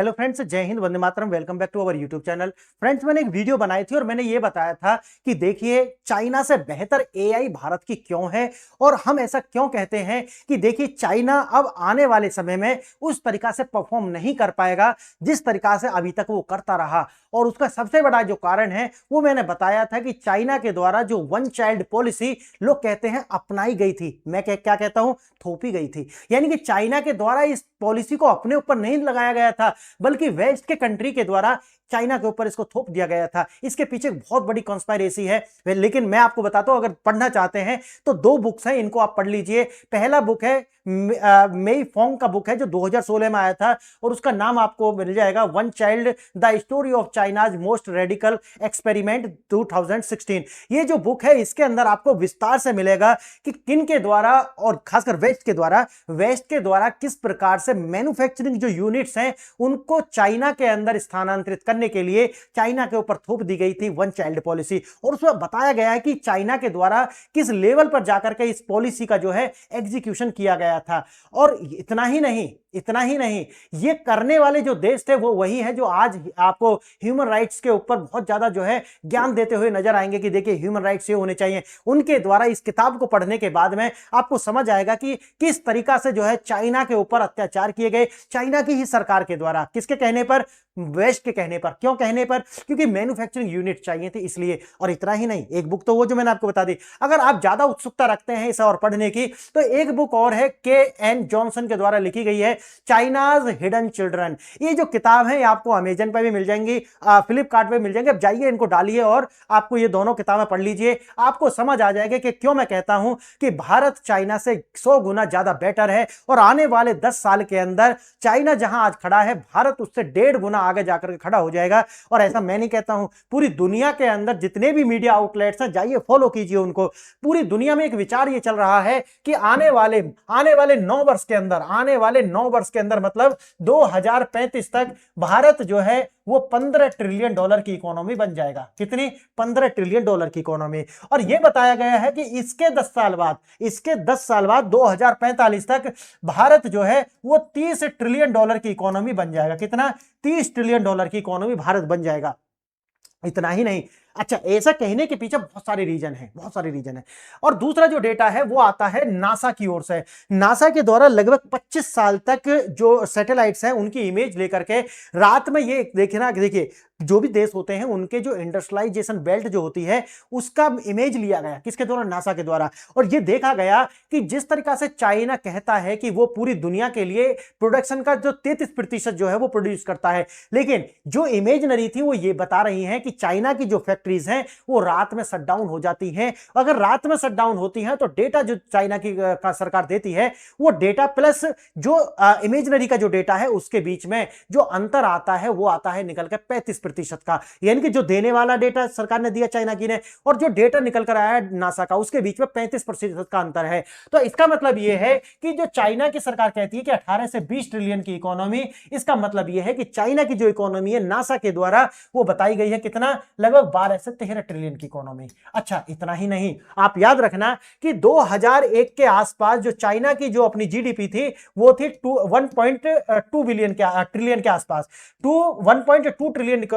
Hello friends, जय हिंद, वंदे मातरम। Welcome back to our YouTube channel. Friends, मैंने एक वीडियो बनाई थी और मैंने ये बताया था कि देखिए चाइना से बेहतर एआई भारत की क्यों है और हम ऐसा क्यों कहते हैं कि देखिए चाइना अब आने वाले समय में उस तरीका से परफॉर्म नहीं कर पाएगा जिस तरीका से अभी तक वो करता रहा। और उसका सबसे बड़ा जो कारण है वो मैंने बताया था कि चाइना के द्वारा जो वन चाइल्ड पॉलिसी लोग कहते हैं अपनाई गई थी, मैं क्या कहता हूं, थोपी गई थी। यानी कि चाइना के द्वारा इस पॉलिसी को अपने ऊपर नहीं लगाया गया था बल्कि वेस्ट के कंट्री के द्वारा चाइना के ऊपर इसको थोप दिया गया था। इसके पीछे बहुत बड़ी कॉन्स्पायरेसी है, लेकिन मैं आपको बताता हूं, अगर पढ़ना चाहते हैं तो दो बुक्स हैं, इनको आप पढ़ लीजिए। पहला बुक है मेई फोंग का बुक है जो 2016 में आया था और उसका नाम आपको मिल जाएगा one child the story of China's most radical experiment 2016। ये जो बुक है इसके अंदर आपको विस्तार से मिलेगा कि किन के द्वारा और खासकर वेस्ट के द्वारा किस प्रकार से मैन्युफैक्चरिंग जो यूनिट्स हैं उनको चाइना के अंदर स्थानांतरित करने के लिए चाइना के ऊपर थोप दी गई थी वन चाइल्ड पॉलिसी। और उसमें बताया गया है कि चाइना के द्वारा किस लेवल पर जाकर के इस पॉलिसी का जो है एग्जीक्यूशन किया गया था। और इतना ही नहीं, ये करने वाले जो देश थे वो वही है जो आज आपको ह्यूमन राइट्स के ऊपर बहुत ज्यादा जो है ज्ञान देते हुए नजर आएंगे कि देखिए ह्यूमन राइट्स ये होने चाहिए। उनके द्वारा इस किताब को पढ़ने के बाद में आपको समझ आएगा कि किस तरीका से जो है चाइना के ऊपर अत्याचार किए गए, चाइना की ही सरकार के द्वारा। किसके कहने पर? वेस्ट के कहने पर। क्यों कहने पर? क्योंकि मैन्युफैक्चरिंग यूनिट चाहिए थे इसलिए। और इतना ही नहीं, एक बुक तो वो जो मैंने आपको बता दी। अगर आप ज्यादा उत्सुकता रखते हैं इसे और पढ़ने की तो एक बुक और है के.एन. जॉनसन के द्वारा लिखी गई है, चाइनाज हिडन चिल्ड्रन। ये जो किताब है ये आपको अमेजन पे भी मिल जाएंगी, फ्लिपकार्ट पे मिल जाएंगे। अब जाइए इनको डालिए और आपको ये दोनों किताबें पढ़ लीजिए, आपको समझ आ जाएगा कि क्यों मैं कहता हूं कि भारत चाइना से 100 गुना ज्यादा बेटर है। और आने वाले 10 साल के अंदर चाइना जहां आज खड़ा है भारत उससे 1.5 गुना आगे जाकर के खड़ा हो जाएगा। और ऐसा मैं नहीं कहता हूं, पूरी दुनिया के अंदर जितने भी मीडिया आउटलेट्स हैं जाइए फॉलो कीजिए उनको। पूरी दुनिया में एक विचार ये चल रहा है कि आने वाले 9 वर्ष के अंदर मतलब 2035 तक भारत जो है वो $15 ट्रिलियन की इकोनॉमी बन जाएगा। कितनी? $15 ट्रिलियन की इकोनॉमी। और यह बताया गया है कि इसके 10 साल बाद 2045 तक भारत जो है वो $30 ट्रिलियन की इकोनॉमी बन जाएगा। कितना? $30 ट्रिलियन की इकोनॉमी भारत बन जाएगा। इतना ही नहीं, अच्छा, ऐसा कहने के पीछे बहुत सारे रीजन है। और दूसरा जो डेटा है वो आता है नासा की ओर से। नासा के द्वारा लगभग 25 साल तक जो सैटेलाइट्स हैं उनकी इमेज लेकर के रात में ये देखिए जो भी देश होते हैं उनके जो इंडस्ट्रियलाइजेशन बेल्ट जो होती है उसका इमेज लिया गया। किसके द्वारा? नासा के द्वारा। और ये देखा गया कि जिस तरीका से चाइना कहता है कि वो पूरी दुनिया के लिए प्रोडक्शन का जो 33% जो है वो प्रोड्यूस करता है, लेकिन जो इमेजनरी थी वो ये बता रही है कि चाइना की जो फैक्ट्रीज हैं वो रात में शट डाउन हो जाती हैं। अगर रात में शट डाउन होती हैं तो डेटा जो चाइना की सरकार देती है वो डेटा प्लस जो इमेजनरी का जो डेटा है उसके बीच में जो अंतर आता है वो आता है निकल कर 35% का। यानी कि जो देने वाला डेटा सरकार ने दिया चाइना की ने और जो डेटा निकल कर आया नासा का उसके बीच में 35% का अंतर है। तो इसका मतलब यह है कि जो चाइना की सरकार कहती है कि 18 से 20 ट्रिलियन की इकोनॉमी, इसका मतलब यह है कि चाइना की जो इकोनॉमी है नासा के द्वारा वो बताई गई है कितना? लगभग 12 से 13 ट्रिलियन की इकोनॉमी। अच्छा, इतना ही नहीं, आप याद रखना कि 2001 के आसपास जो चाइना की जो अपनी जीडीपी थी वो थी 1.2 ट्रिलियन के आसपास, 1.2 ट्रिलियन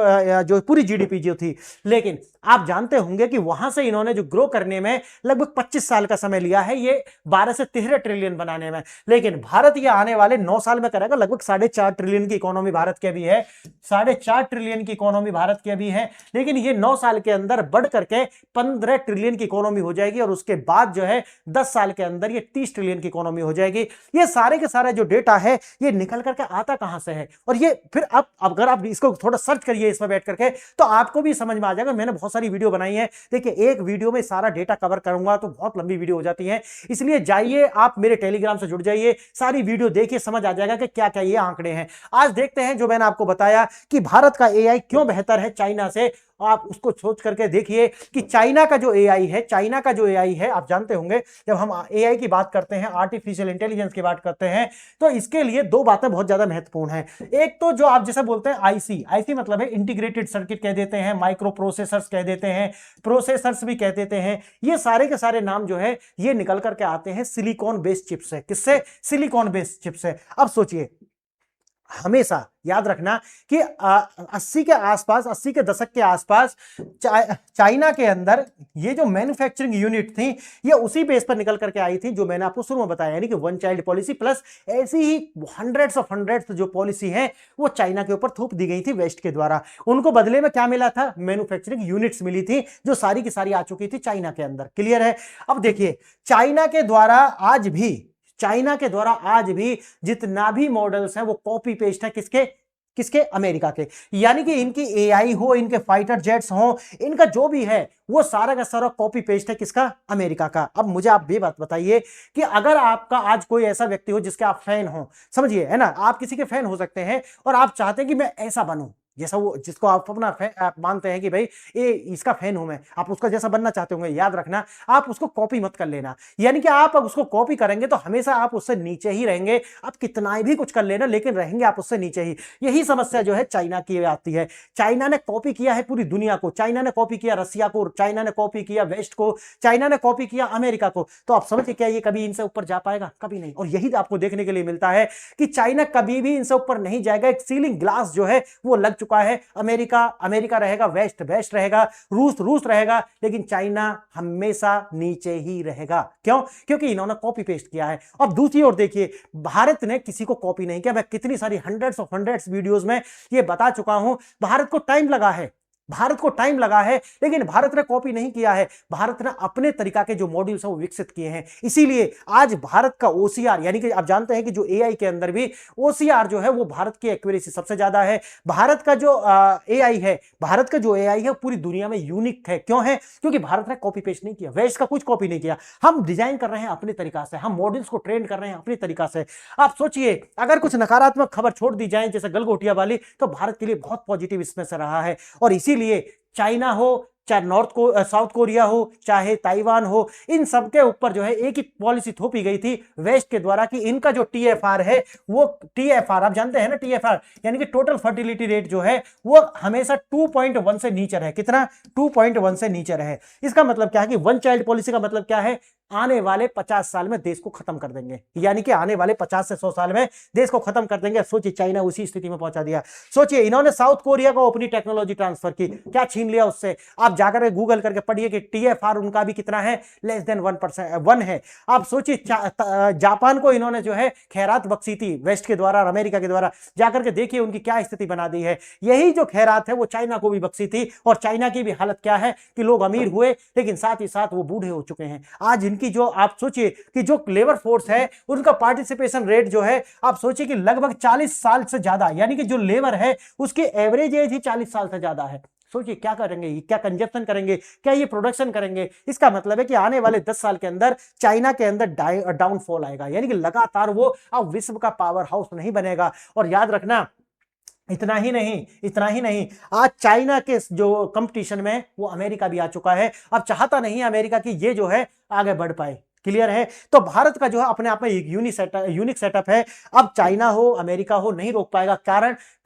जो पूरी जीडीपी जो थी। लेकिन आप जानते होंगे कि वहां से इन्होंने जो ग्रो करने में लगभग 25 साल का समय लिया है, ये 12 से 13 ट्रिलियन बनाने में। लेकिन भारत ये आने वाले 9 साल में करेगा। लगभग 4.5 ट्रिलियन की इकोनॉमी भारत की अभी है, 4.5 ट्रिलियन की इकोनॉमी भारत की अभी है, लेकिन ये 9 साल के अंदर बढ़ करके 15 ट्रिलियन की इकोनॉमी हो जाएगी और उसके बाद जो है 10 साल के अंदर ये 30 ट्रिलियन की इकोनॉमी हो जाएगी। ये सारे के सारे जो डेटा है ये निकल करके आता कहां से है? और ये फिर आप अगर आप इसको थोड़ा सर्च करिए इसमें बैठ करके तो आपको भी समझ में आ जाएगा। मैंने बहुत सारी वीडियो बनाई है, देखिए एक वीडियो में सारा डेटा कवर करूंगा तो बहुत लंबी वीडियो हो जाती है, इसलिए जाइए आप मेरे टेलीग्राम से जुड़ जाइए, सारी वीडियो देखिए, समझ आ जाएगा कि क्या क्या ये आंकड़े हैं। आज देखते हैं जो मैंने आपको बताया कि भारत का एआई क्यों बेहतर है चाइना से। आप उसको सोच करके देखिए कि चाइना का जो एआई है, आप जानते होंगे जब हम एआई की बात करते हैं, आर्टिफिशियल इंटेलिजेंस की बात करते हैं, तो इसके लिए दो बातें बहुत ज्यादा महत्वपूर्ण हैं। एक तो जो आप जैसे बोलते हैं आईसी मतलब है इंटीग्रेटेड सर्किट कह देते हैं, माइक्रो प्रोसेसर्स कह देते हैं, प्रोसेसर्स भी कह देते हैं। ये सारे के सारे नाम जो है ये निकल करके आते हैं सिलिकॉन बेस्ड चिप से। किससे? सिलिकॉन बेस्ड चिप से। अब सोचिए हमेशा याद रखना कि 80 के आसपास, 80 के दशक के आसपास चाइना के अंदर ये जो मैन्युफैक्चरिंग यूनिट थी ये उसी बेस पर निकल करके आई थी जो मैंने आपको शुरू में बताया, यानी कि वन चाइल्ड पॉलिसी प्लस ऐसी ही हंड्रेड्स जो पॉलिसी है वो चाइना के ऊपर थोप दी गई थी वेस्ट के द्वारा। उनको बदले में क्या मिला था? मैन्युफैक्चरिंग यूनिट्स मिली थी जो सारी की सारी आ चुकी थी चाइना के अंदर। क्लियर है? अब देखिए चाइना के द्वारा आज भी जितना भी मॉडल्स हैं वो कॉपी पेस्ट है किसके? अमेरिका के। यानी कि इनकी एआई हो, इनके फाइटर जेट्स हो, इनका जो भी है वो सारा का सारा कॉपी पेस्ट है किसका? अमेरिका का। अब मुझे आप ये बात बताइए कि अगर आपका आज कोई ऐसा व्यक्ति हो जिसके आप फैन हो, समझिए है ना, आप किसी के फैन हो सकते हैं और आप चाहते हैं कि मैं ऐसा बनूं जैसा वो, जिसको आप अपना आप मानते हैं कि भाई ये इसका फैन हूं मैं, आप उसका जैसा बनना चाहते होंगे। याद रखना, आप उसको कॉपी मत कर लेना। यानी कि आप अब उसको कॉपी करेंगे तो हमेशा आप उससे नीचे ही रहेंगे। आप कितना भी कुछ कर लेना लेकिन रहेंगे आप उससे नीचे ही। यही समस्या जो है चाइना की आती है। चाइना ने कॉपी किया है पूरी दुनिया को, चाइना ने कॉपी किया रसिया को, चाइना ने कॉपी किया वेस्ट को, चाइना ने कॉपी किया अमेरिका को। तो आप समझिए क्या ये कभी इनसे ऊपर जा पाएगा? कभी नहीं। और यही आपको देखने के लिए मिलता है कि चाइना कभी भी इनसे ऊपर नहीं जाएगा। एक सीलिंग ग्लास जो है वो लग चुका है। अमेरिका रहेगा, वेस्ट रहेगा, रूस रहेगा, लेकिन चाइना हमेशा नीचे ही रहेगा। क्यों? क्योंकि इन्होंने कॉपी पेस्ट किया है। अब दूसरी ओर देखिए, भारत ने किसी को कॉपी नहीं किया। मैं कितनी सारी हंड्रेड्स वीडियोस में ये बता चुका हूं। भारत को टाइम लगा है लेकिन भारत ने कॉपी नहीं किया है। भारत ने अपने तरीका के जो मॉड्यूल्स हैं वो विकसित किए हैं। इसीलिए आज भारत का ओसीआर, यानी कि आप जानते हैं कि जो एआई के अंदर भी ओसीआर जो है वो भारत की एक्यूरेसी सबसे ज्यादा है। भारत का जो एआई है पूरी दुनिया में यूनिक है। क्यों है? क्योंकि भारत ने कॉपी पेस्ट नहीं किया, वेस्ट का कुछ कॉपी नहीं किया। हम डिजाइन कर रहे हैं अपने तरीका से, हम मॉडल्स को ट्रेन कर रहे हैं अपने तरीका से। आप सोचिए, अगर कुछ नकारात्मक खबर छोड़ दी जाए जैसे गलगोटिया वाली, तो भारत के लिए बहुत पॉजिटिव इसमें से रहा है। और इसीलिए चाइना हो, चाहे साउथ कोरिया हो, चाहे ताइवान हो, इन सब के ऊपर जो है एक ही पॉलिसी थोपी गई थी वेस्ट के द्वारा कि इनका जो टीएफआर है, वो टीएफआर आप जानते हैं ना, टीएफआर यानी कि टोटल फर्टिलिटी रेट जो है वो हमेशा 2.1 से नीचे रहे। कितना? 2.1 से नीचे रहे। इसका मतलब क्या है कि वन चाइल्ड पॉलिसी का मतलब क्या है? आने वाले 50 साल में देश को खत्म कर देंगे, यानी कि आने वाले 50 से 100 साल में देश को खत्म कर देंगे। सोचिए, चाइना उसी स्थिति में पहुंचा दिया। सोचिए, इन्होंने साउथ कोरिया को अपनी टेक्नोलॉजी ट्रांसफर की, क्या छीन लिया उससे? आप जाकर गूगल करके पढ़िए कि टीएफआर उनका भी कितना है, लेस देन 1% है। आप सोचिए, जापान को इन्होंने जो है खैरात बख्शी थी वेस्ट के द्वारा और अमेरिका के द्वारा, जाकर के देखिए उनकी क्या स्थिति बना दी है। यही जो खैरात है वो चाइना को भी बख्शी थी, और चाइना की भी हालत क्या है कि लोग अमीर हुए लेकिन साथ ही साथ वो बूढ़े हो चुके हैं। आज इनकी जो, आप सोचिए कि जो लेबर फोर्स है उनका पार्टिसिपेशन रेट जो है, आप सोचिए कि लगभग 40 साल से ज्यादा, यानी कि जो लेबर है उसकी एवरेज एज ही 40 साल से ज्यादा है। सोचिए क्या करेंगे, क्या कंजप्शन करेंगे, क्या ये प्रोडक्शन करेंगे? इसका मतलब है कि आने वाले 10 साल के अंदर चाइना के अंदर डाउनफॉल आएगा, यानी कि लगातार वो अब विश्व का पावर हाउस नहीं बनेगा। और याद रखना, इतना ही नहीं, आज चाइना के जो कंपटीशन में वो अमेरिका भी आ चुका है। अब चाहता नहीं है अमेरिका की ये जो है आगे बढ़ पाए। क्लियर है? तो भारत का जो है अपने आप में एक यूनिक सेटअप है। अब चाइना हो, अमेरिका हो, नहीं रोक पाएगा।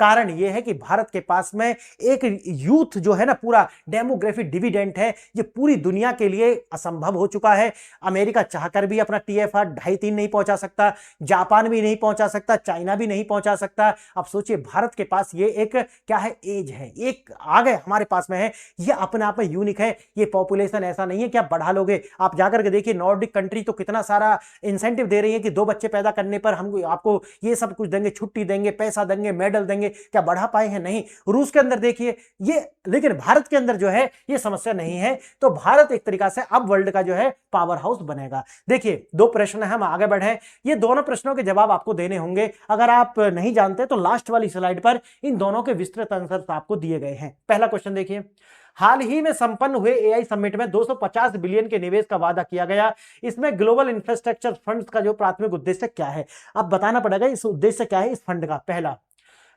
कारण यह है कि भारत के पास में एक यूथ जो है ना, पूरा डेमोग्राफिक डिविडेंड है, ये पूरी दुनिया के लिए असंभव हो चुका है। अमेरिका चाहकर भी अपना टीएफआर 2.5-3 नहीं पहुंचा सकता, जापान भी नहीं पहुंचा सकता, चाइना भी नहीं पहुंचा सकता। अब सोचिए, भारत के पास ये एक क्या है, एज है, एक आगे हमारे पास में है, ये अपने आप में यूनिक है। ये पॉपुलेशन ऐसा नहीं है कि आप बढ़ा लोगे। आप जाकर के देखिए, नॉर्डिक कंट्री तो कितना सारा इंसेंटिव दे रही है कि 2 बच्चे पैदा करने पर हम आपको ये सब कुछ देंगे, छुट्टी देंगे, पैसा देंगे, मेडल देंगे। क्या बढ़ा पाए हैं? नहीं। रूस के अंदर देखिए ये, लेकिन भारत के अंदर जो है ये समस्या नहीं है। तो भारत एक तरीका से अब वर्ल्ड का जो है पावर हाउस बनेगा। देखिए 2 प्रश्न है, हम आगे बढ़े। ये दोनों प्रश्नों के जवाब आपको देने होंगे। अगर आप नहीं जानते तो लास्ट वाली स्लाइड पर इन दोनों के विस्तृत आंसर आपको दिए गए हैं। पहला क्वेश्चन देखिए, हाल ही में संपन्न हुए एआई समिट में 250 बिलियन के निवेश का वादा किया गया। इसमें ग्लोबल इंफ्रास्ट्रक्चर फंड का जो प्राथमिक उद्देश्य क्या है? अब बताना पड़ेगा इस उद्देश्य क्या है इस फंड का। पहला,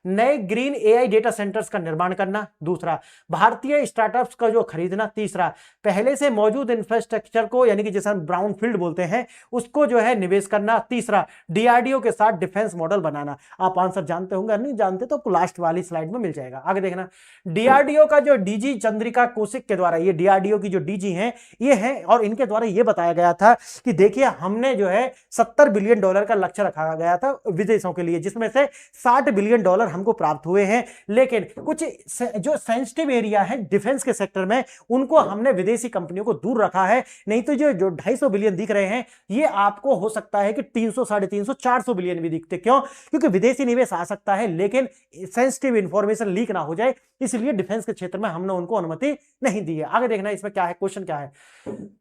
नए ग्रीन एआई डेटा सेंटर्स का निर्माण करना, दूसरा भारतीय स्टार्टअप्स का जो खरीदना, तीसरा पहले से मौजूद इंफ्रास्ट्रक्चर को यानी कि जैसे हम ब्राउन फील्ड बोलते हैं उसको जो है निवेश करना, तीसरा डीआरडीओ के साथ डिफेंस मॉडल बनाना। आप आंसर जानते होंगे, नहीं जानते तो लास्ट वाली स्लाइड में मिल जाएगा, आगे देखना। डीआरडीओ का जो डीजी चंद्रिका कौशिक के द्वारा, ये डीआरडीओ की जो डीजी हैं ये हैं, और इनके द्वारा ये बताया गया था कि देखिए हमने जो है $70 बिलियन का लक्ष्य रखा गया था विदेशों के लिए, जिसमें से $60 बिलियन हमको प्राप्त हुए हैं। लेकिन कुछ जो सेंसिटिव एरिया है डिफेंस के सेक्टर में उनको हमने विदेशी कंपनियों को दूर रखा है, नहीं तो जो 250 बिलियन दिख रहे हैं ये आपको हो सकता है कि 300, 350, 400 बिलियन भी दिखते। क्यों? क्योंकि विदेशी निवेश आ सकता है लेकिन सेंसिटिव इंफॉर्मेशन लीक ना हो जाए, इसलिए डिफेंस के क्षेत्र में हमने उनको अनुमति नहीं दी है। आगे देखना इसमें क्या है, क्वेश्चन क्या है,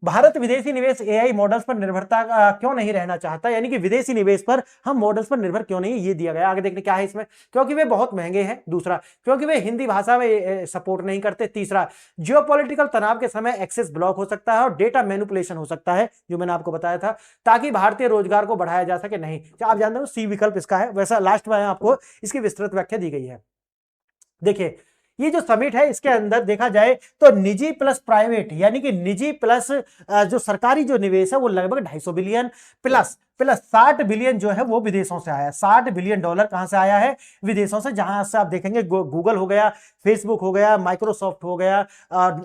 भारत विदेशी निवेश एआई मॉडल्स पर निर्भरता क्यों नहीं रहना चाहता, यानी कि विदेशी निवेश पर हम मॉडल्स पर निर्भर क्यों नहीं, ये दिया गया। आगे देखने क्या है इसमें, क्योंकि वे बहुत महंगे हैं, दूसरा क्योंकि वे हिंदी भाषा में सपोर्ट नहीं करते, तीसरा जियोपॉलिटिकल तनाव के समय एक्सेस ब्लॉक हो सकता है और डेटा मैनिपुलेशन हो सकता है, जो मैंने आपको बताया था, ताकि भारतीय रोजगार को बढ़ाया जा सके नहीं। आप जानते हो सी विकल्प इसका है, वैसा लास्ट में आपको इसकी विस्तृत व्याख्या दी गई है। देखिए ये जो समिट है इसके अंदर देखा जाए तो निजी प्लस प्राइवेट यानी कि निजी प्लस जो सरकारी जो निवेश है वो लगभग 250 बिलियन प्लस 60 बिलियन जो है वो विदेशों से आया है। $60 बिलियन कहां से आया है, विदेशों से, जहां से आप देखेंगे गूगल हो गया, फेसबुक हो गया, माइक्रोसॉफ्ट हो गया,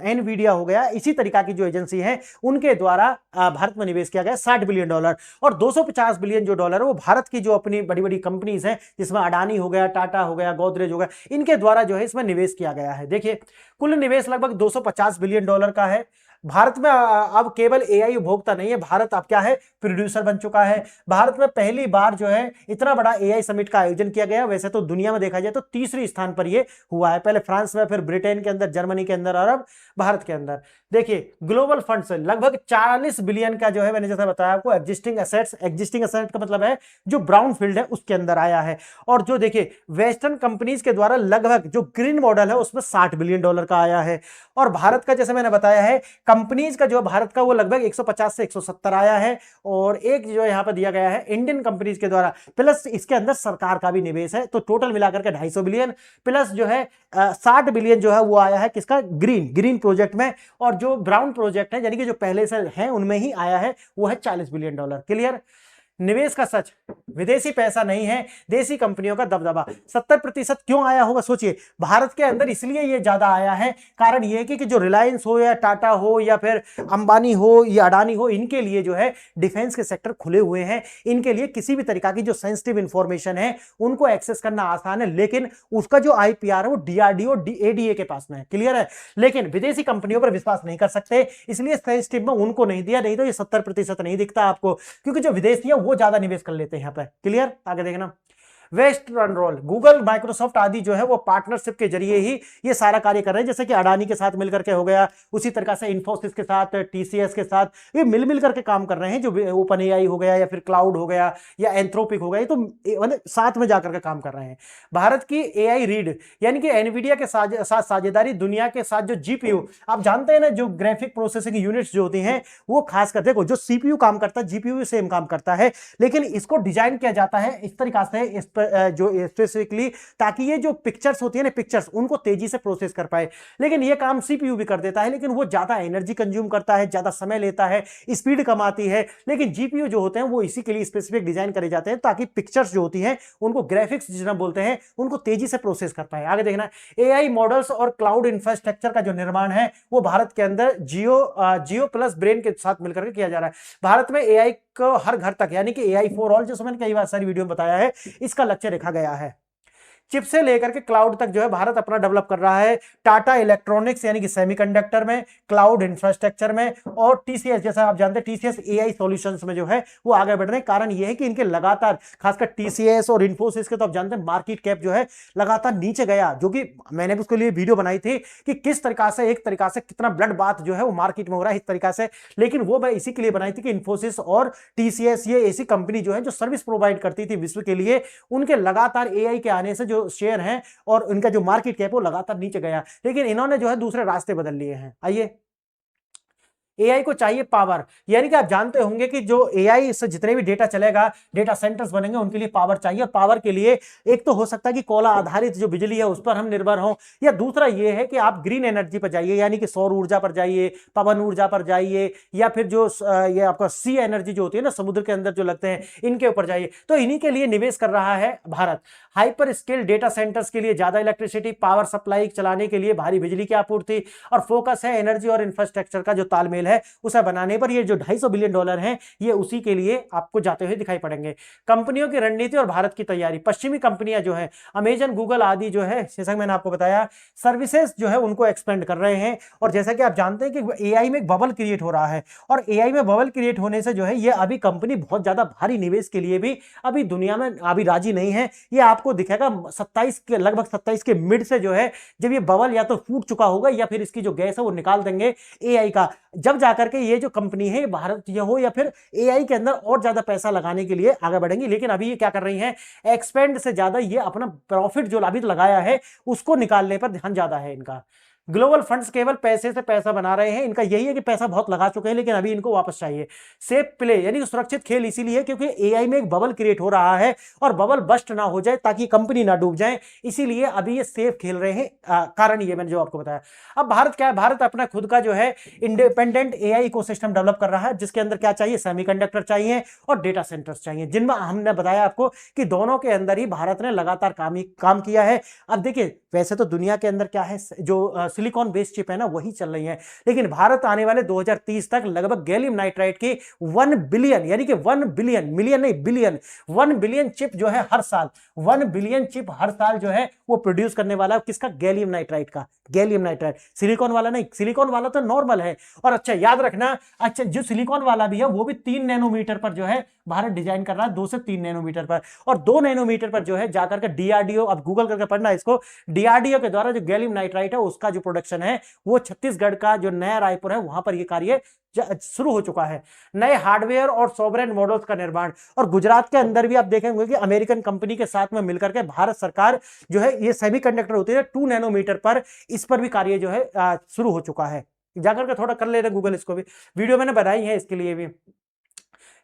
एनवीडिया हो गया, इसी तरीका की जो एजेंसी है उनके द्वारा भारत में निवेश किया गया $60 बिलियन, और 250 बिलियन जो डॉलर है वो भारत की जो अपनी बड़ी बड़ी कंपनीज हैं जिसमें अडानी हो गया, टाटा हो गया, गोदरेज हो गया, इनके द्वारा जो है इसमें निवेश किया गया है। देखिए कुल निवेश लगभग $250 बिलियन का है। भारत में अब केवल एआई उपभोक्ता नहीं है, भारत अब क्या है, प्रोड्यूसर बन चुका है। भारत में पहली बार जो है इतना बड़ा एआई समिट का आयोजन किया गया। वैसे तो दुनिया में देखा जाए तो तीसरी स्थान पर यह हुआ है, पहले फ्रांस में, फिर ब्रिटेन के अंदर, जर्मनी के अंदर और अब भारत के अंदर। देखिए ग्लोबल फंड से लगभग 40 बिलियन का जो है, मैंने जैसा बताया आपको, एग्जिस्टिंग एसेट्स का मतलब है जो ब्राउन फील्ड है उसके अंदर आया है। और जो देखिए वेस्टर्न कंपनीज के द्वारा लगभग जो ग्रीन मॉडल है उसमें $60 बिलियन का आया है। और भारत का जैसे मैंने बताया है कंपनीज का जो भारत का वो लगभग 150 से 170 आया है। और एक जो यहां पर दिया गया है इंडियन कंपनीज के द्वारा, प्लस इसके अंदर सरकार का भी निवेश है, तो टोटल मिलाकर के 250 बिलियन प्लस जो है 60 बिलियन जो है वो आया है किसका, ग्रीन प्रोजेक्ट में। और जो ब्राउन प्रोजेक्ट है यानी कि जो पहले से है उनमें ही आया है वो है $40 बिलियन। क्लियर? निवेश का सच, विदेशी पैसा नहीं है, देसी कंपनियों का दबदबा। 70% क्यों आया होगा सोचिए, भारत के अंदर इसलिए ये ज्यादा आया है, कारण ये कि जो रिलायंस हो या टाटा हो या फिर अंबानी हो या अडानी हो, इनके लिए जो है डिफेंस के सेक्टर खुले हुए हैं, इनके लिए किसी भी तरीका की जो सेंसिटिव इंफॉर्मेशन है उनको एक्सेस करना आसान है, लेकिन उसका जो आईपीआर है वो डीआरडीओ एडीए के पास में है। क्लियर है? लेकिन विदेशी कंपनियों पर विश्वास नहीं कर सकते, इसलिए सेंसिटिव में उनको नहीं दिया, नहीं तो ये 70% नहीं दिखता आपको, क्योंकि जो विदेशी है वो ज्यादा निवेश कर लेते हैं यहां पे। क्लियर? आगे देखना। वेस्टर्न रोल, गूगल, माइक्रोसॉफ्ट आदि जो है वो पार्टनरशिप के जरिए ही ये सारा कार्य कर रहे हैं, जैसे कि अडानी के साथ मिलकर के हो गया, उसी तरह से इन्फोसिस के साथ, टीसीएस के साथ, ये मिल करके काम कर रहे हैं। जो ओपन एआई हो गया या फिर क्लाउड हो गया या एंथ्रोपिक हो गया, ये तो साथ में जाकर के काम कर रहे हैं। भारत की एआई रीड यानी कि एनवीडिया के साथ साझेदारी, दुनिया के साथ जो जीपीयू, आप जानते हैं ना जो ग्राफिक प्रोसेसिंग यूनिट्स जो होती हैं वो खासकर, देखो जो सीपीयू काम करता है जीपीयू भी सेम काम करता है, लेकिन इसको डिजाइन किया जाता है इस तरीका से जो स्पेसिफिकली, ताकि ये जो पिक्चर्स होती है ना, पिक्चर्स उनको तेजी से प्रोसेस कर पाए। लेकिन ये काम सीपीयू भी कर देता है, लेकिन वो ज्यादा एनर्जी कंज्यूम करता है, ज्यादा समय लेता है, स्पीड कम आती है। लेकिन जीपीयू जो होते हैं वो इसी के लिए स्पेसिफिक डिजाइन करे जाते हैं ताकि पिक्चर्स जो होती हैं उनको, ग्राफिक्स जितना बोलते हैं, उनको तेजी से प्रोसेस कर पाए। आगे देखना, एआई मॉडल्स और क्लाउड इंफ्रास्ट्रक्चर का जो निर्माण है वो भारत के अंदर जियो प्लस ब्रेन के साथ मिलकर के किया जा रहा है। भारत में एआई को हर घर तक यानी कि एआई फॉर ऑल, जो मैंने कई बार सारी वीडियो में बताया है, इसका लक्ष्य रखा गया है। चिप से लेकर के क्लाउड तक जो है भारत अपना डेवलप कर रहा है। टाटा इलेक्ट्रॉनिक्स यानी कि सेमीकंडक्टर में, क्लाउड इंफ्रास्ट्रक्चर में, और टीसीएस, जैसा आप जानते हैं टीसीएस एआई सॉल्यूशंस में जो है वो आगे बढ़ रहे हैं। कारण ये है कि इनके लगातार, खासकर टीसीएस और इन्फोसिस के, तो आप जानते हैं मार्केट कैप जो है लगातार नीचे गया, जो कि मैंने उसके लिए वीडियो बनाई थी कि किस तरीका से, एक तरीका से कितना ब्लड बात जो है वो मार्केट में हो रहा है इस तरीका से। लेकिन वो मैं इसी के लिए बनाई थी कि इन्फोसिस और टीसीएस ये ऐसी कंपनी जो है जो सर्विस प्रोवाइड करती थी विश्व के लिए, उनके लगातार एआई के आने से जो शेयर हैं और उनका जो मार्केट कैप वो लगातार नीचे गया, लेकिन इन्होंने जो है दूसरे रास्ते बदल लिए हैं। आइए एआई को चाहिए पावर, यानी कि आप जानते होंगे कि जो एआई से जितने भी डेटा चलेगा, डेटा सेंटर्स बनेंगे, उनके लिए पावर चाहिए। और पावर के लिए एक तो हो सकता है कि कोयला आधारित जो बिजली है उस पर हम निर्भर हों, या दूसरा ये है कि आप ग्रीन एनर्जी पर जाइए, यानी कि सौर ऊर्जा पर जाइए, पवन ऊर्जा पर जाइए, या फिर जो ये आपका सी एनर्जी जो होती है ना, समुद्र के अंदर जो लगते हैं, इनके ऊपर जाइए। तो इन्हीं के लिए निवेश कर रहा है Bharat. Hyper scale data centres के लिए ज्यादा इलेक्ट्रिसिटी, पावर सप्लाई चलाने के लिए भारी बिजली की आपूर्ति, और फोकस है एनर्जी और इंफ्रास्ट्रक्चर का जो तालमेल है उसे बनाने पर। ये जो $250 बिलियन है ये उसी के लिए आपको जाते हुए दिखाई पड़ेंगे। कंपनियों की रणनीति और भारत की तैयारी। पश्चिमी कंपनियां जो है, अमेजन, गूगल आदि जो है, जैसा कि मैंने आपको बताया, सर्विसेज जो है उनको एक्सपेंड कर रहे हैं। और जैसा कि आप जानते हैं कि एआई में एक बबल क्रिएट हो रहा है, और एआई में बबल क्रिएट होने से जो है ये अभी कंपनी बहुत ज्यादा भारी निवेश के लिए भी अभी दुनिया में अभी राजी नहीं है। ये आपको दिखेगा 27 के लगभग 27 के मिड से जो है, जब ये बबल या तो फूट चुका होगा या फिर इसकी जो गैस है वो निकाल देंगे एआई का, जब जाकर के ये जो कंपनी है भारत ये हो या फिर एआई के अंदर और ज्यादा पैसा लगाने के लिए आगे बढ़ेंगी। लेकिन अभी ये क्या कर रही हैं, एक्सपेंड से ज्यादा ये अपना प्रॉफिट जो अभी लगाया है उसको निकालने पर ध्यान ज्यादा है इनका। ग्लोबल फंड्स केवल पैसे से पैसा बना रहे हैं, इनका यही है कि पैसा बहुत लगा चुके हैं लेकिन अभी इनको वापस चाहिए। सेफ प्ले यानी कि सुरक्षित खेल इसीलिए क्योंकि एआई में एक बबल क्रिएट हो रहा है और बबल बस्ट ना हो जाए ताकि कंपनी ना डूब जाए, इसीलिए अभी ये सेफ खेल रहे हैं। कारण ये मैंने जो आपको बताया। अब भारत क्या है, भारत अपना खुद का जो है इंडिपेंडेंट एआई इकोसिस्टम डेवलप कर रहा है, जिसके अंदर क्या चाहिए, सेमीकंडक्टर चाहिए और डेटा सेंटर्स चाहिए, जिनमें हमने बताया आपको कि दोनों के अंदर ही भारत ने लगातार काम किया है। अब देखिए वैसे तो दुनिया के अंदर क्या है, जो सिलिकॉन बेस्ड चिप है ना वही चल रही है, लेकिन भारत आने वाले 2030 तक लगभग गैलियम नाइट्राइड की 1 बिलियन, यानी कि 1 बिलियन, मिलियन नहीं बिलियन, 1 बिलियन चिप जो है हर साल, 1 बिलियन चिप हर साल जो है वो प्रोड्यूस करने वाला है। किसका, गैलियम नाइट्राइड का, गैलियम नाइट्राइड, सिलिकॉन वाला नहीं, सिलिकॉन वाला तो नॉर्मल है। और अच्छा याद रखना, अच्छा जो सिलिकॉन वाला भी है वो भी 3 नैनोमीटर पर जो है भारत डिजाइन कर रहा है, 2 से 3 नैनोमीटर पर, और 2 नैनोमीटर पर जो है जाकर के डीआरडीओ, अब गूगल करके पढ़ना इसको, डीआरडीओ के द्वारा जो गैलियम नाइट्राइड है उसका जो प्रोडक्शन है वो छत्तीसगढ़ का जो नया रायपुर है वहां पर यह कार्य शुरू हो चुका है। नए हार्डवेयर और सॉवरेन मॉडल्स का निर्माण, और गुजरात के अंदर भी आप देखेंगे कि अमेरिकन कंपनी के साथ में मिलकर के भारत सरकार जो है ये सेमीकंडक्टर होती है 2 नैनोमीटर पर, इस पर भी कार्य जो है शुरू हो चुका है। जाकर के थोड़ा कर ले रहे गूगल, इसको भी वीडियो मैंने बनाई है इसके लिए भी।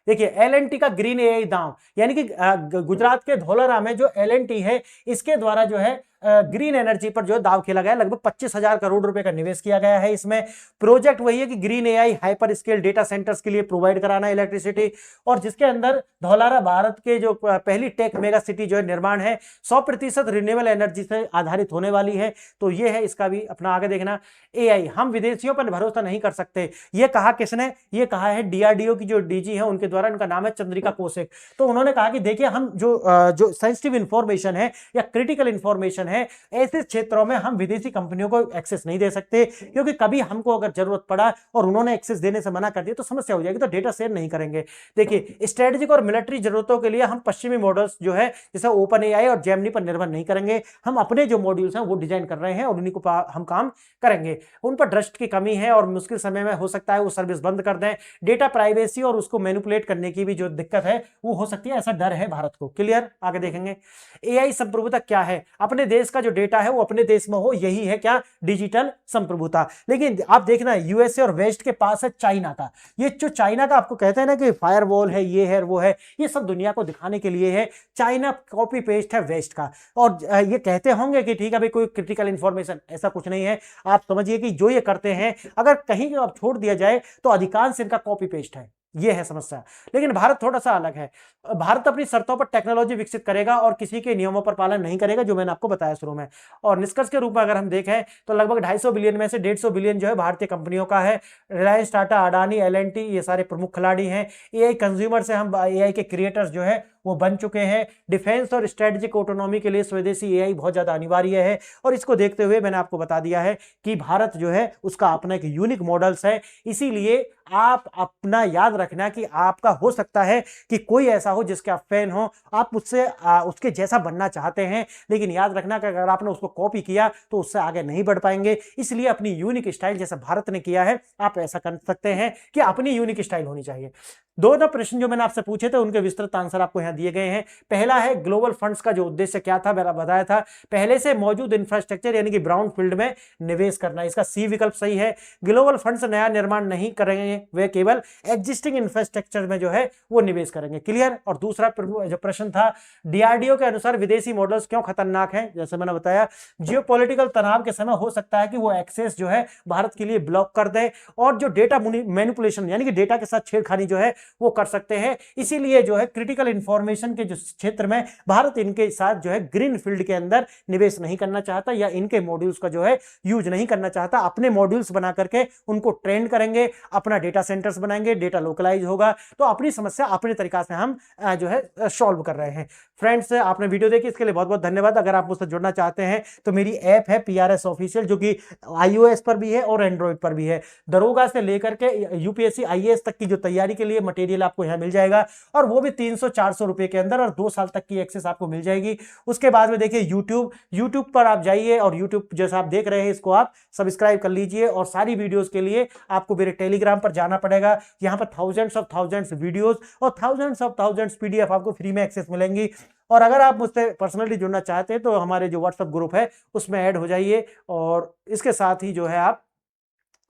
देखिए एल&टी का ग्रीन एआई दांव, यानी कि गुजरात के धोलारा में जो एल&टी है इसके द्वारा जो है ग्रीन एनर्जी पर जो दाव खेला गया, लगभग 25,000 करोड़ रुपए का निवेश किया गया है इसमें। प्रोजेक्ट वही है कि green AI hyper scale data centres के लिए प्रोवाइड कराना इलेक्ट्रिसिटी, और जिसके अंदर धौलारा भारत के जो पहली टेक मेगा सिटी जो है निर्माण है 100% रिन्यूएबल एनर्जी से आधारित होने वाली है। तो ये है इसका भी अपना आगे देखना। एआई, हम विदेशियों पर भरोसा नहीं कर सकते, ये कहा किसने, ये कहा है डीआरडीओ की जो डीजी है उनके द्वारा, उनका नाम है चंद्रिका कौशिक। तो उन्होंने कहा कि देखिए हम जो सेंसिटिव इंफॉर्मेशन है या क्रिटिकल इंफॉर्मेशन है ऐसे क्षेत्रों में हम विदेशी कंपनियों को एक्सेस नहीं दे सकते, क्योंकि कभी हमको अगर जरूरत पड़ा और उन्होंने एक्सेस देने से मना कर दिया तो समस्या हो जाएगी, तो डेटा शेयर नहीं करेंगे। देखिए स्ट्रेटेजिक और मिलिट्री जरूरतों के लिए हम पश्चिमी मॉडल्स जो है जैसे ओपन एआई और जेमिनी पर निर्भर नहीं करेंगे, हम अपने जो मॉड्यूल्स हैं वो डिजाइन कर रहे हैं और उन्हीं को हम काम करेंगे। उन पर ट्रस्ट की कमी है और मुश्किल समय में हो सकता है वो सर्विस बंद कर दें। डेटा प्राइवेसी और उसको मैनिपुलेट करने की भी जो दिक्कत है वो हो सकती है, ऐसा डर है भारत को। क्लियर, आगे देखेंगे। एआई संप्रभुता क्या है, अपने देश का जो डेटा है वो अपने देश में हो, यही है क्या, डिजिटल संप्रभुता। लेकिन आप देखना यूएसए और वेस्ट के पास है चाइना का, ये जो चाइना का आपको कहते हैं ना कि फायरवॉल है, ये है वो है, ये सब दुनिया को दिखाने के लिए है। चाइना कॉपी पेस्ट है वेस्ट का, और ये कहते होंगे कि ठीक है भाई कोई क्रिटिकल इंफॉर्मेशन, ऐसा कुछ नहीं है। आप समझिए कि जो ये करते हैं अगर कहीं अब छोड़ दिया जाए तो अधिकांश इनका कॉपी पेस्ट है, ये है समस्या। लेकिन भारत थोड़ा सा अलग है, भारत अपनी शर्तों पर टेक्नोलॉजी विकसित करेगा और किसी के नियमों पर पालन नहीं करेगा, जो मैंने आपको बताया शुरू में। और निष्कर्ष के रूप में अगर हम देखें तो लगभग 250 बिलियन में से 150 बिलियन जो है भारतीय कंपनियों का है। रिलायंस, टाटा, अडानी, एल&टी ये सारे प्रमुख खिलाड़ी हैं। एआई कंज्यूमर से हम एआई के क्रिएटर्स जो है वो बन चुके हैं। डिफेंस और स्ट्रेटेजिक ऑटोनॉमी के लिए स्वदेशी एआई बहुत ज्यादा अनिवार्य है, और इसको देखते हुए मैंने आपको बता दिया है कि भारत जो है उसका अपना एक यूनिक मॉडल्स है। इसीलिए आप अपना याद रखना कि आपका हो सकता है कि कोई ऐसा हो जिसके आप फैन हो, आप उससे उसके जैसा बनना चाहते हैं, लेकिन याद रखना कि अगर आपने उसको कॉपी किया तो उससे आगे नहीं बढ़ पाएंगे। इसलिए अपनी यूनिक स्टाइल जैसा भारत ने किया है, आप ऐसा कर सकते हैं कि अपनी यूनिक स्टाइल होनी चाहिए। दो ना प्रश्न जो मैंने आपसे पूछे थे उनके विस्तृत आंसर आपको यहां दिए गए हैं। पहला है ग्लोबल फंड्स का जो उद्देश्य क्या था, मैंने बताया था पहले से मौजूद इंफ्रास्ट्रक्चर यानी कि ब्राउन फील्ड में निवेश करना, इसका सी विकल्प सही है। ग्लोबल फंड्स नया निर्माण नहीं करेंगे, वे केवल एग्जिस्टिंग इंफ्रास्ट्रक्चर में जो है वो निवेश करेंगे। क्लियर। और दूसरा जो प्रश्न था, डीआरडीओ के अनुसार विदेशी मॉडल्स क्यों खतरनाक हैं, जैसे मैंने बताया जियोपॉलिटिकल तनाव के समय हो सकता है कि वो एक्सेस जो है भारत के लिए ब्लॉक कर दे, और जो डेटा मैनिपुलेशन यानी कि डेटा के साथ छेड़खानी जो है वो कर सकते हैं। इसीलिए जो है क्रिटिकल इंफॉर्मेशन के जो क्षेत्र में भारत इनके साथ जो है ग्रीन फील्ड के अंदर निवेश नहीं करना चाहता, या इनके मॉड्यूल्स का जो है यूज नहीं करना चाहता। अपने मॉड्यूल्स बना करके उनको ट्रेंड करेंगे, अपना डेटा सेंटर्स बनाएंगे, डेटा लोकलाइज होगा, तो अपनी समस्या अपने तरीका से हम जो है सॉल्व कर रहे हैं। फ्रेंड्स, आपने वीडियो देखी इसके लिए बहुत बहुत धन्यवाद। अगर आप मुझसे जुड़ना चाहते हैं तो मेरी ऐप है PRS ऑफिशियल, जो कि iOS पर भी है और एंड्रॉइड पर भी है। दरोगा से लेकर के यूपीएससी IAS तक की जो तैयारी के लिए मटेरियल आपको यहाँ मिल जाएगा, और वो भी 300-400 रुपए के अंदर, और 2 साल तक की एक्सेस आपको मिल जाएगी। उसके बाद में देखिए यूट्यूब पर आप जाइए, और यूट्यूब जैसा आप देख रहे हैं इसको आप सब्सक्राइब कर लीजिए, और सारी वीडियोस के लिए आपको मेरे टेलीग्राम पर जाना पड़ेगा। यहाँ पर थाउजेंड्स वीडियोस और थाउजेंड्स PDF आपको फ्री में एक्सेस मिलेंगी। और अगर आप मुझसे पर्सनली जुड़ना चाहते हैं तो हमारे जो व्हाट्सएप ग्रुप है उसमें ऐड हो जाइए, और इसके साथ ही जो है आप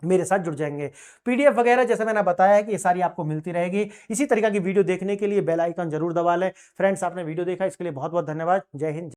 मेरे साथ जुड़ जाएंगे। PDF वगैरह जैसे मैंने बताया है कि ये सारी आपको मिलती रहेगी। इसी तरीका की वीडियो देखने के लिए बेल आइकन जरूर दबा लें। फ्रेंड्स, आपने वीडियो देखा इसके लिए बहुत बहुत धन्यवाद। जय हिंद।